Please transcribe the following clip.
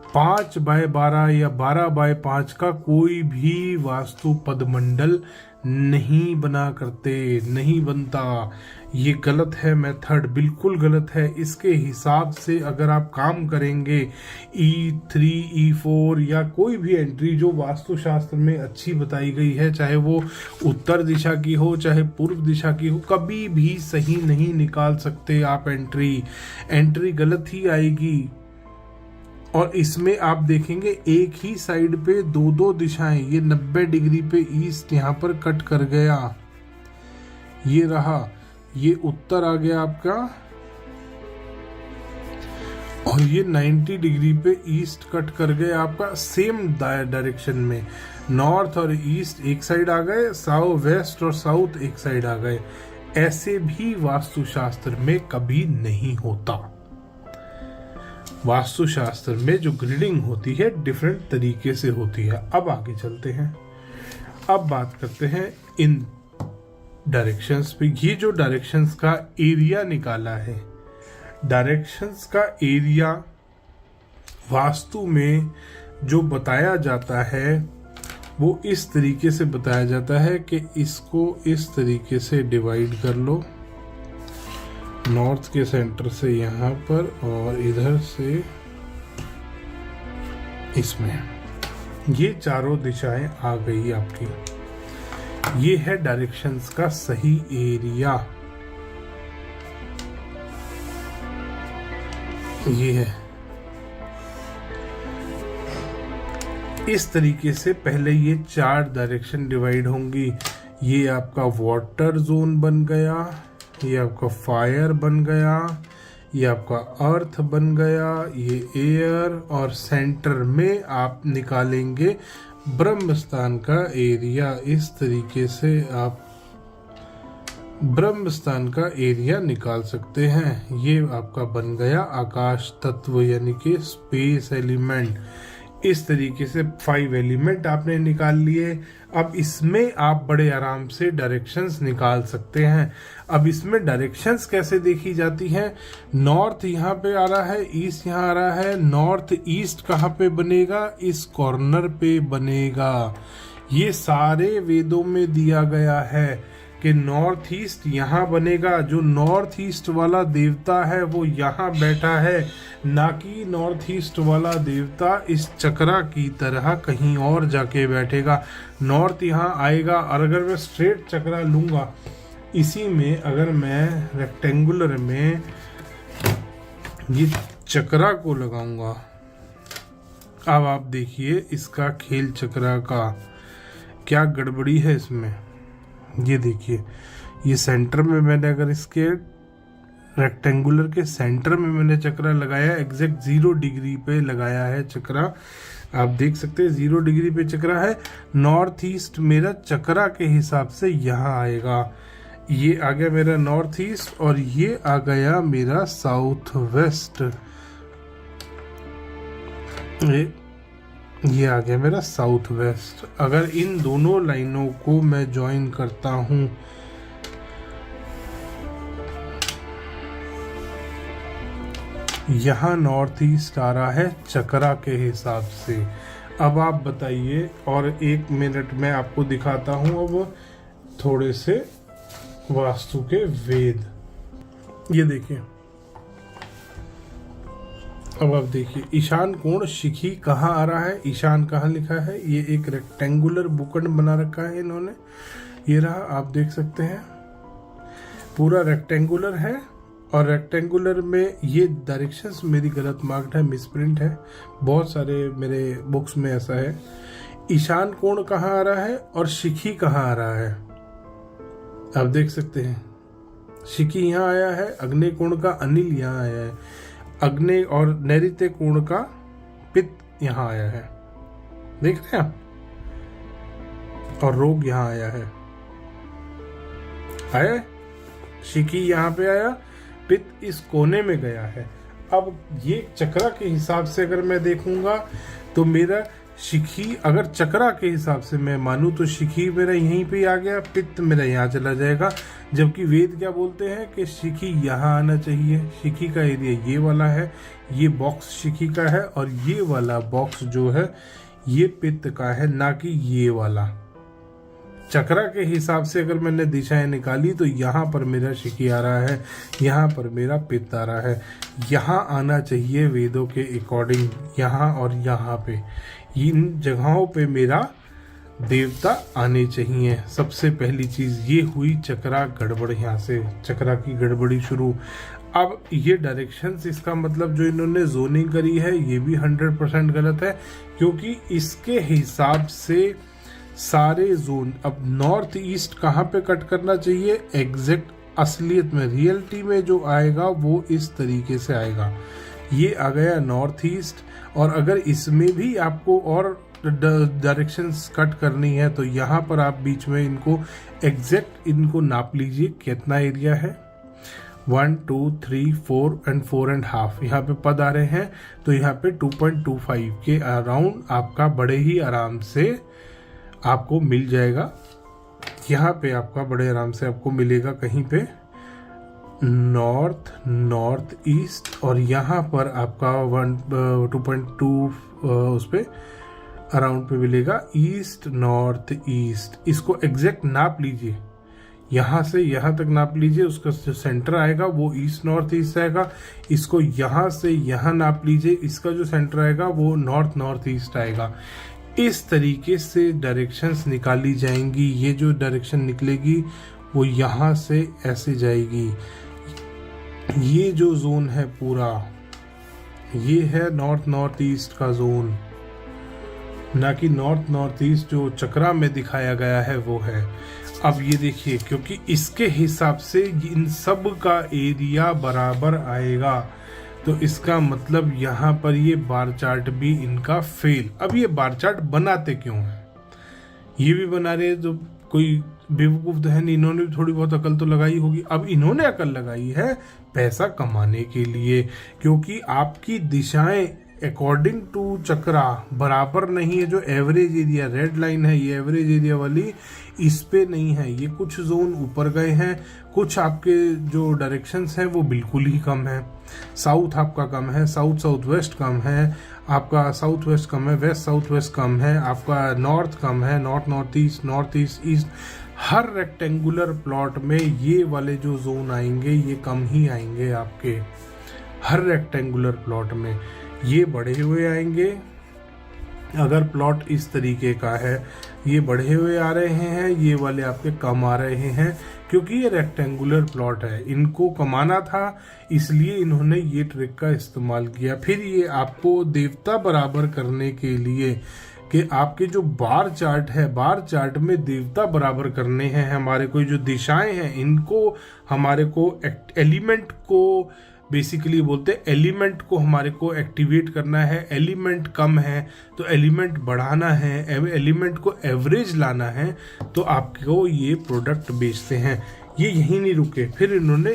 5x12 या 12x5 का कोई भी वास्तु पदमंडल नहीं बना करते, नहीं बनता। ये गलत है मेथड, बिल्कुल गलत है। इसके हिसाब से अगर आप काम करेंगे E3 E4 या कोई भी एंट्री जो वास्तुशास्त्र में अच्छी बताई गई है, चाहे वो उत्तर दिशा की हो चाहे पूर्व दिशा की हो, कभी भी सही नहीं निकाल सकते आप। एंट्री गलत ही आएगी। और इसमें आप देखेंगे एक ही साइड पे दो दो दिशाएं, ये 90 डिग्री पे ईस्ट यहाँ पर कट कर गया, ये रहा, ये उत्तर आ गया आपका, और ये 90 डिग्री पे ईस्ट कट कर गया आपका सेम डायरेक्शन में। नॉर्थ और ईस्ट एक साइड आ गए, साउथ वेस्ट और साउथ एक साइड आ गए। ऐसे भी वास्तुशास्त्र में कभी नहीं होता। वास्तुशास्त्र में जो ग्रिडिंग होती है डिफरेंट तरीके से होती है। अब आगे चलते हैं, अब बात करते हैं इन डायरेक्शंस पे। ये जो डायरेक्शंस का एरिया निकाला है, डायरेक्शंस का एरिया वास्तु में जो बताया जाता है वो इस तरीके से बताया जाता है कि इसको इस तरीके से डिवाइड कर लो, नॉर्थ के सेंटर से यहाँ पर और इधर से इसमें, ये चारों दिशाएं आ गई आपकी। ये है डायरेक्शंस का सही एरिया, ये है। इस तरीके से पहले ये 4 डायरेक्शन डिवाइड होंगी। ये आपका वाटर जोन बन गया, ये आपका फायर बन गया, ये आपका अर्थ बन गया, ये एयर, और सेंटर में आप निकालेंगे ब्रह्मस्थान का एरिया। इस तरीके से आप ब्रह्मस्थान का एरिया निकाल सकते हैं। ये आपका बन गया आकाश तत्व यानी कि स्पेस एलिमेंट। इस तरीके से 5 एलिमेंट आपने निकाल लिए। अब इसमें आप बड़े आराम से डायरेक्शंस निकाल सकते हैं। अब इसमें डायरेक्शंस कैसे देखी जाती हैं? नॉर्थ यहाँ पे आ रहा है, ईस्ट यहाँ आ रहा है। नॉर्थ ईस्ट कहाँ पे बनेगा? इस कॉर्नर पे बनेगा। ये सारे वेदों में दिया गया है कि नॉर्थ ईस्ट यहाँ बनेगा। जो नॉर्थ ईस्ट वाला देवता है वो यहाँ बैठा है, ना कि नॉर्थ ईस्ट वाला देवता इस चक्रा की तरह कहीं और जाके बैठेगा। नॉर्थ यहाँ आएगा, और अगर मैं स्ट्रेट चक्रा लूँगा, इसी में अगर मैं रेक्टेंगुलर में ये चक्रा को लगाऊंगा, अब आप देखिए इसका खेल चक्रा का क्या गड़बड़ी है इसमें। ये देखिए, ये सेंटर में मैंने अगर इसके रेक्टेंगुलर के सेंटर में मैंने चक्रा लगाया, एग्जैक्ट 0 डिग्री पे लगाया है चक्रा। आप देख सकते हैं 0 डिग्री पे चक्रा है। नॉर्थ ईस्ट मेरा चक्रा के हिसाब से यहाँ आएगा। ये आ गया मेरा नॉर्थ ईस्ट, और ये आ गया मेरा साउथ वेस्ट। ये आ गया मेरा साउथ वेस्ट। अगर इन दोनों लाइनों को मैं ज्वाइन करता हूं, यहाँ नॉर्थ ईस्ट आ रहा है चक्रा के हिसाब से। अब आप बताइए, और 1 मिनट में आपको दिखाता हूं अब थोड़े से वास्तु के वेद। ये देखिए, अब आप देखिए ईशान कोण शिखी कहाँ आ रहा है, ईशान कहाँ लिखा है। ये एक रेक्टेंगुलर बुकंड बना रखा है इन्होंने, ये रहा, आप देख सकते हैं पूरा रेक्टेंगुलर है। और रेक्टेंगुलर में ये डायरेक्शंस मेरी गलत मार्क्ड है, मिसप्रिंट है, बहुत सारे मेरे बुक्स में ऐसा है। ईशान कोण कहाँ आ रहा है और शिखी कहाँ आ रहा है, आप देख सकते हैं। शिखी यहाँ आया है, अग्नि कोण का अनिल यहाँ आया है, अग्नि और नैऋत्य कोण का पित्त यहाँ आया है, देख रहे हैं आप, और रोग यहाँ आया है, आया शिखी यहाँ पे आया, पित्त इस कोने में गया है। अब ये चक्रा के हिसाब से अगर मैं देखूंगा तो मेरा शिखी अगर चक्रा के हिसाब से मैं मानूं तो शिखी मेरा यहीं पे आ गया, पित्त मेरा यहाँ चला जाएगा, जबकि वेद क्या बोलते हैं कि शिखी यहाँ आना चाहिए। शिखी का एरिया ये वाला है, ये बॉक्स शिखी का है, और ये वाला बॉक्स जो है ये पित्त का है, ना कि ये वाला। चक्रा के हिसाब से अगर मैंने दिशाएं निकाली तो यहाँ पर मेरा शिखी आ रहा है, यहाँ पर मेरा पित्त आ रहा है। यहाँ आना चाहिए वेदों के अकॉर्डिंग, यहाँ और यहाँ पे, इन जगहों पे मेरा देवता आने चाहिए। सबसे पहली चीज ये हुई चक्रा गड़बड़, यहाँ से चक्रा की गड़बड़ी शुरू। अब ये डायरेक्शंस, इसका मतलब जो इन्होंने जोनिंग करी है ये भी 100% गलत है, क्योंकि इसके हिसाब से सारे जोन, अब नॉर्थ ईस्ट कहाँ पे कट करना चाहिए एग्जैक्ट असलियत में, रियलिटी में जो आएगा वो इस तरीके से आएगा। ये आ गया नॉर्थ ईस्ट, और अगर इसमें भी आपको और डायरेक्शंस कट करनी है तो यहाँ पर आप बीच में इनको एग्जैक्ट इनको नाप लीजिए कितना एरिया है। 1 2 3 4 एंड 4.5 यहाँ पे पद आ रहे हैं, तो यहाँ पे 2.25 के अराउंड आपका बड़े ही आराम से आपको मिल जाएगा। यहाँ पे आपका बड़े आराम से आपको मिलेगा कहीं पे नॉर्थ ईस्ट, और यहाँ पर आपका 2.2 उस पे अराउंड पे मिलेगा ईस्ट नॉर्थ ईस्ट। इसको एग्जैक्ट नाप लीजिए, यहाँ से यहाँ तक नाप लीजिए, उसका जो सेंटर आएगा वो ईस्ट नॉर्थ ईस्ट आएगा। इसको यहाँ से यहाँ नाप लीजिए, इसका जो सेंटर आएगा वो नॉर्थ ईस्ट आएगा। इस तरीके से डायरेक्शंस निकाली जाएंगी। ये जो डायरेक्शन निकलेगी वो यहाँ से ऐसे जाएगी। ये जो जोन है पूरा, ये है नॉर्थ ईस्ट का जोन, ना कि नॉर्थ ईस्ट जो चक्रा में दिखाया गया है वो है। अब ये देखिए, क्योंकि इसके हिसाब से इन सब का एरिया बराबर आएगा, तो इसका मतलब यहाँ पर ये बार चार्ट भी इनका फेल। अब ये बार चार्ट बनाते क्यों हैं? ये भी बना रहे हैं तो कोई बेवकूफ तो है नहीं, इन्होंने भी थोड़ी बहुत अकल तो लगाई होगी। अब इन्होंने अकल लगाई है पैसा कमाने के लिए, क्योंकि आपकी दिशाएं अकॉर्डिंग टू चक्रा बराबर नहीं है। जो एवरेज एरिया रेड लाइन है, ये एवरेज एरिया वाली इस पे नहीं है। ये कुछ जोन ऊपर गए हैं, कुछ आपके जो डायरेक्शंस हैं वो बिल्कुल ही कम है। साउथ आपका कम है, साउथ वेस्ट कम है, आपका साउथ वेस्ट कम है, वेस्ट साउथ वेस्ट कम है, आपका नॉर्थ कम है, नॉर्थ ईस्ट ईस्ट। हर रेक्टेंगुलर प्लॉट में ये वाले जो जोन आएंगे ये कम ही आएंगे आपके। हर रेक्टेंगुलर प्लॉट में ये बढ़े हुए आएंगे। अगर प्लॉट इस तरीके का है, ये बढ़े हुए आ रहे हैं, ये वाले आपके कम आ रहे हैं, क्योंकि ये रेक्टेंगुलर प्लॉट है। इनको कमाना था, इसलिए इन्होंने ये ट्रिक का इस्तेमाल किया। फिर ये आपको देवता बराबर करने के लिए कि आपके जो बार चार्ट है, बार चार्ट में देवता बराबर करने हैं हमारे को, जो दिशाएं हैं इनको हमारे को एलिमेंट को बेसिकली बोलते हैं, एलिमेंट को हमारे को एक्टिवेट करना है। एलिमेंट कम है तो एलिमेंट बढ़ाना है, एलिमेंट को एवरेज लाना है, तो आपको ये प्रोडक्ट बेचते हैं। ये यहीं नहीं रुके, फिर इन्होंने